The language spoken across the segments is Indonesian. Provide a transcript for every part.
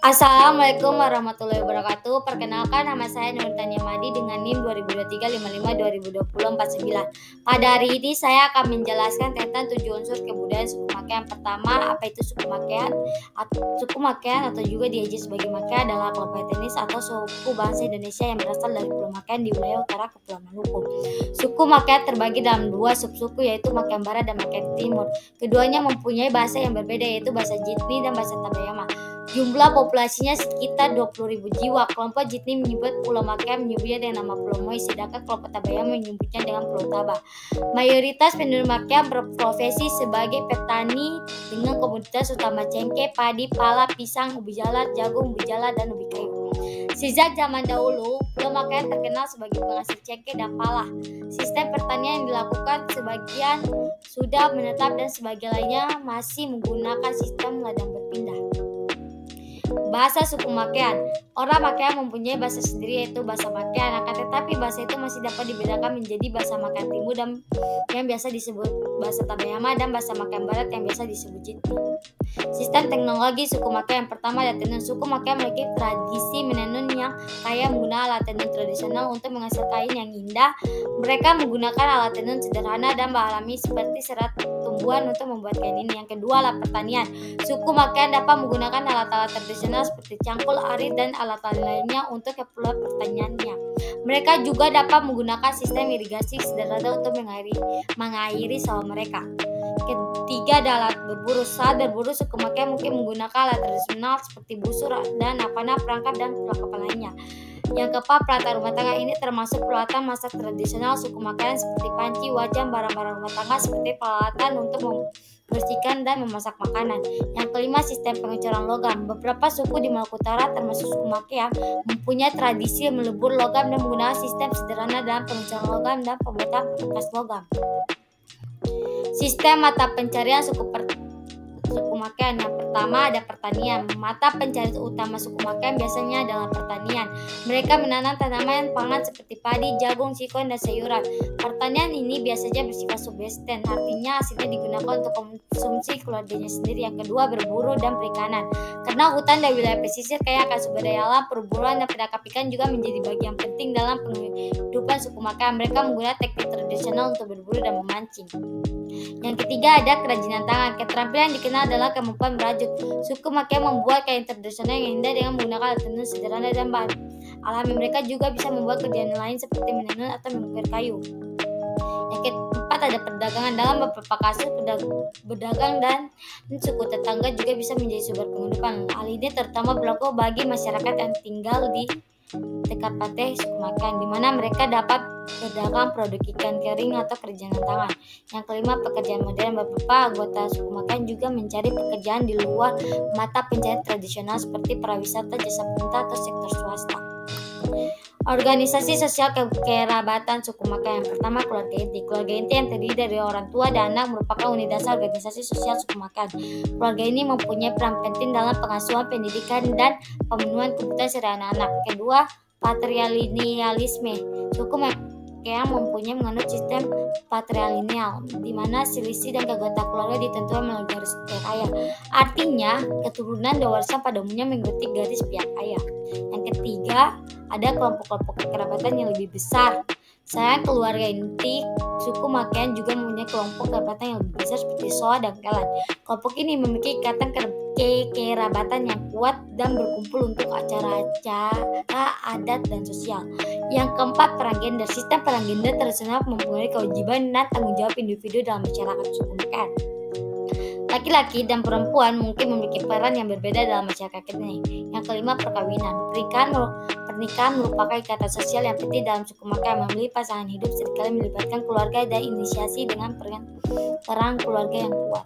Assalamualaikum warahmatullahi wabarakatuh. Perkenalkan, nama saya Nur Tania Madi dengan NIM 2023552024 Pada hari ini saya akan menjelaskan tentang 7 unsur kebudayaan suku Makean. Pertama, apa itu suku Makean? Suku Makean atau juga diaji sebagai Makean adalah kelompok etnis atau suku bangsa Indonesia yang berasal dari Pulau Makean di wilayah utara Kepulauan Maluku. Suku Makean terbagi dalam 2 subsuku, yaitu Makean Barat dan Makean Timur. Keduanya mempunyai bahasa yang berbeda, yaitu bahasa Jitni dan bahasa Tabayama. Jumlah populasinya sekitar 20.000 jiwa. Kelompok Jitni menyebut Pulau Makean menyebutnya dengan nama Pulau Moi, sedangkan kelompok Tabayama menyebutnya dengan Pulau Taba. Mayoritas penduduk Makean berprofesi sebagai petani dengan komoditas utama cengkeh, padi, pala, pisang, ubi jala, jagung, ubi jala, dan ubi kayu. Sejak zaman dahulu, Pulau Makean terkenal sebagai penghasil cengkeh dan pala. Sistem pertanian yang dilakukan sebagian sudah menetap dan sebagian lainnya masih menggunakan sistem ladang berpindah. Bahasa suku Makean. Orang Makean mempunyai bahasa sendiri, yaitu bahasa Makean. Akan tetapi bahasa itu masih dapat dibedakan menjadi bahasa Makean Timur dan yang biasa disebut bahasa Tabayama, dan bahasa Makean Barat yang biasa disebut Jitni. Sistem teknologi suku Makean. Pertama, alat tenun. Suku Makean memiliki tradisi menenun yang kaya menggunakan alat tenun tradisional untuk menghasilkan kain yang indah. Mereka menggunakan alat tenun sederhana dan alami seperti serat tumbuhan untuk membuat kain ini. Yang kedua, alat pertanian. Suku Makean dapat menggunakan alat-alat tradisional seperti cangkul, arit, dan alat-alat lainnya untuk keperluan pertaniannya. Mereka juga dapat menggunakan sistem irigasi sederhana untuk mengairi sawah mereka. Ketiga, ada alat berburu. Saat berburu, suku Makean mungkin menggunakan alat tradisional seperti busur dan panah, perangkap, dan perlengkapan lainnya. Yang keempat, peralatan rumah tangga. Ini termasuk peralatan masak tradisional suku Makean seperti panci, wajan, barang-barang rumah tangga seperti peralatan untuk membersihkan dan memasak makanan. Yang kelima, sistem pengecoran logam. Beberapa suku di Maluku Utara termasuk suku Makean mempunyai tradisi melebur logam dan menggunakan sistem sederhana dalam pengecoran logam dan pembuatan bekas logam. Sistem mata pencarian suku Makean. Yang pertama, ada pertanian. Mata pencarian utama suku Makean biasanya adalah pertanian. Mereka menanam tanaman pangan seperti padi, jagung, singkong, dan sayuran. Pertanian ini biasanya bersifat subsisten, artinya hasilnya digunakan untuk konsumsi keluarganya sendiri. Yang kedua, berburu dan perikanan. Karena hutan dan wilayah pesisir kaya akan sumber daya alam, perburuan dan penangkap ikan juga menjadi bagian penting dalam penghidupan suku Makean. Mereka menggunakan teknik tradisional untuk berburu dan memancing. Yang ketiga, ada kerajinan tangan. Keterampilan dikenal adalah kemampuan merajut. Suku Makean membuat kain tradisional yang indah dengan menggunakan alat tenun sederhana dan bahan alami. Mereka juga bisa membuat kerjaan lain seperti menenun atau mengukir kayu. Yang keempat, ada perdagangan. Dalam beberapa kasus, berdagang dan suku tetangga juga bisa menjadi sumber penghidupan. Hal ini terutama berlaku bagi masyarakat yang tinggal di dekat pantai suku Makean, di mana mereka dapat berdagang produk ikan kering atau kerajinan tangan. Yang kelima, pekerjaan modern. Beberapa anggota suku Makean juga mencari pekerjaan di luar mata pencarian tradisional seperti pariwisata, jasa perintah, atau sektor swasta. Organisasi sosial kekerabatan suku Makean. Yang pertama, keluarga inti. Keluarga inti yang terdiri dari orang tua dan anak merupakan unit dasar organisasi sosial suku Makean. Keluarga ini mempunyai peran penting dalam pengasuhan, pendidikan, dan pemenuhan kebutuhan serta anak-anak. Kedua, patrilinealisme. Suku Makean mempunyai menganut sistem patrilineal, di mana selisih dan kegiatan keluarga ditentukan melalui garis pihak ayah. Artinya, keturunan dan warisan pada umumnya mengikuti garis pihak ayah. Yang ketiga, ada kelompok-kelompok kekerabatan yang lebih besar. Selain keluarga inti, suku Makean juga mempunyai kelompok kekerabatan yang lebih besar seperti Soa dan Kelan. Kelompok ini memiliki ikatan kekerabatan yang kuat dan berkumpul untuk acara-acara adat dan sosial. Yang keempat, peran gender. Sistem peran gender tradisional mempengaruhi kewajiban dan tanggung jawab individu dalam masyarakat suku Makean. Laki-laki dan perempuan mungkin memiliki peran yang berbeda dalam masyarakat ini. Yang kelima, perkawinan. Pernikahan merupakan ikatan sosial yang penting dalam suku Makean. Memilih pasangan hidup seringkali melibatkan keluarga dan inisiasi dengan peran keluarga yang kuat.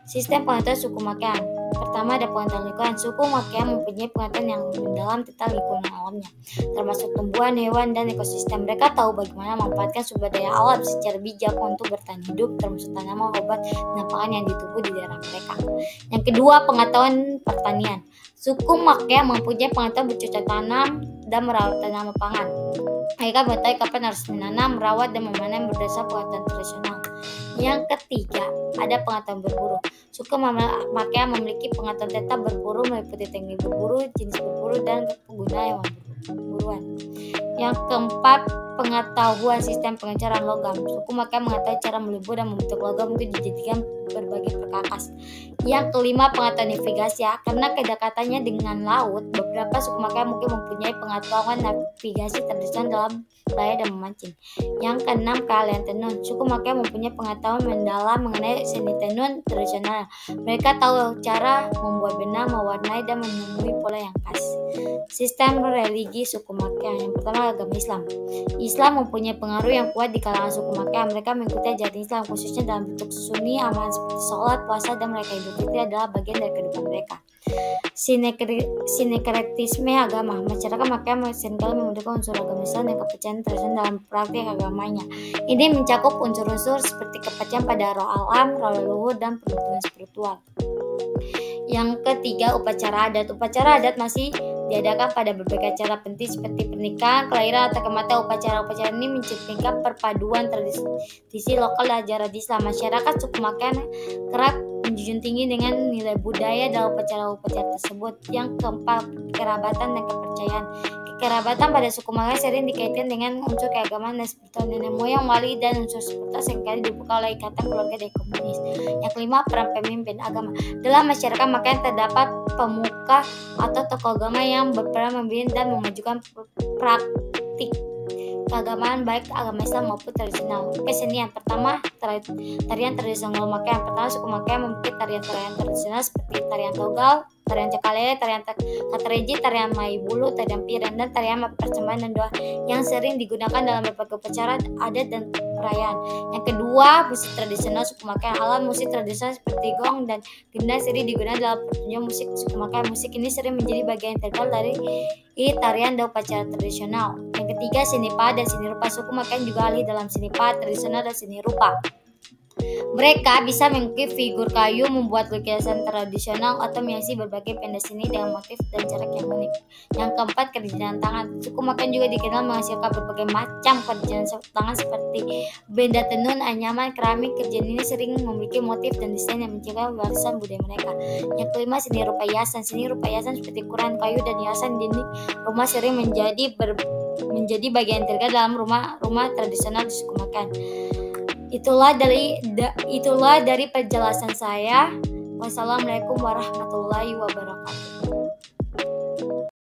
Sistem pengetahuan suku Makean. Pertama, ada pengetahuan lingkungan. Suku Makean mempunyai pengetahuan yang mendalam tentang lingkungan alamnya, termasuk tumbuhan, hewan, dan ekosistem. Mereka tahu bagaimana memanfaatkan sumber daya alam secara bijak untuk bertahan hidup, termasuk tanaman, obat, dan pangan yang ditumbuh di daerah mereka. Yang kedua, pengetahuan pertanian. Suku Makean mempunyai pengetahuan bercocok tanam dan merawat tanaman pangan. Mereka mengetahui kapan harus menanam, merawat, dan memanen berdasarkan pengetahuan tradisional. Yang ketiga, ada pengetahuan berburu. Suku Makean memiliki pengetahuan tetap berburu, meliputi teknik berburu, jenis berburu, dan penggunaan hewan buruan. Yang keempat, pengetahuan sistem pengecaran logam. Suku Makean mengetahui cara melebur dan membentuk logam untuk dijadikan berbagai perkakas. Yang kelima, pengetahuan navigasi. Karena kedekatannya dengan laut, beberapa suku Makean mungkin mempunyai pengetahuan navigasi tradisional dalam berlayar dan memancing. Yang keenam, keahlian tenun. Suku Makean mempunyai pengetahuan mendalam mengenai seni tenun tradisional. Mereka tahu cara membuat benang, mewarnai, dan menemui pola yang khas. Sistem religi suku Makean. Yang pertama, agama Islam. Islam mempunyai pengaruh yang kuat di kalangan suku Makean. Mereka mengikuti ajaran Islam, khususnya dalam bentuk sunni. Amalan seperti sholat, puasa, dan mereka Idul Fitri adalah bagian dari kehidupan mereka. Sinkretisme agama. Masyarakat Makean seringkali membutuhkan unsur agama Islam dan kepercayaan tradisional dalam praktik agamanya. Ini mencakup unsur-unsur seperti kepercayaan pada roh alam, roh leluhur, dan penuturan spiritual. Yang ketiga, upacara adat. Upacara adat masih diadakan pada berbagai acara penting seperti pernikahan, kelahiran, atau kematian. Upacara-upacara ini mencerminkan perpaduan tradisi lokal dan ajaran Islam. Masyarakat suku Makean kerap menjunjung tinggi dengan nilai budaya dalam upacara-upacara tersebut. Yang keempat, kerabatan dan kepercayaan. Kerabatan pada suku Makean sering dikaitkan dengan unsur keagamaan dan spiritual. Nenek moyang, wali, dan unsur spiritual seringkali dibuka oleh ikatan keluarga dan komunis. Yang kelima, peran pemimpin agama. Dalam masyarakat Makean terdapat pemuka atau tokoh agama yang berperan memimpin dan memajukan praktik keagamaan baik agama Islam maupun tradisional. Kesenian. Pertama, tarian tradisional Makean. Pertama, suku Makean memiliki tarian-tarian tradisional seperti tarian Togal, tarian Cakalele, tarian Katereji, tarian Maibulu, tarian Piren, dan tarian persembahan dan doa yang sering digunakan dalam berbagai upacara adat dan perayaan. Yang kedua, musik tradisional suku Makean. Alat musik tradisional seperti gong dan gendang sering digunakan dalam pertunjukan musik suku Makean. Musik ini sering menjadi bagian integral dari tarian dan upacara tradisional. Yang ketiga, seni pahat dan seni rupa. Suku Makean juga ahli dalam seni pahat tradisional dan seni rupa. Mereka bisa mengukir figur kayu, membuat lukisan tradisional, atau menghiasi berbagai pentas seni dengan motif dan corak yang unik. Yang keempat, kerajinan tangan. Suku Makean juga dikenal menghasilkan berbagai macam kerajinan tangan seperti benda tenun, anyaman, keramik. Kerajinan ini sering memiliki motif dan desain yang mencerminkan warisan budaya mereka. Yang kelima, seni rupa hiasan. Seni rupa hiasan seperti ukuran kayu dan hiasan dinding rumah sering menjadi bagian integral dalam rumah tradisional di suku Makean. Itulah dari penjelasan saya. Wassalamualaikum warahmatullahi wabarakatuh.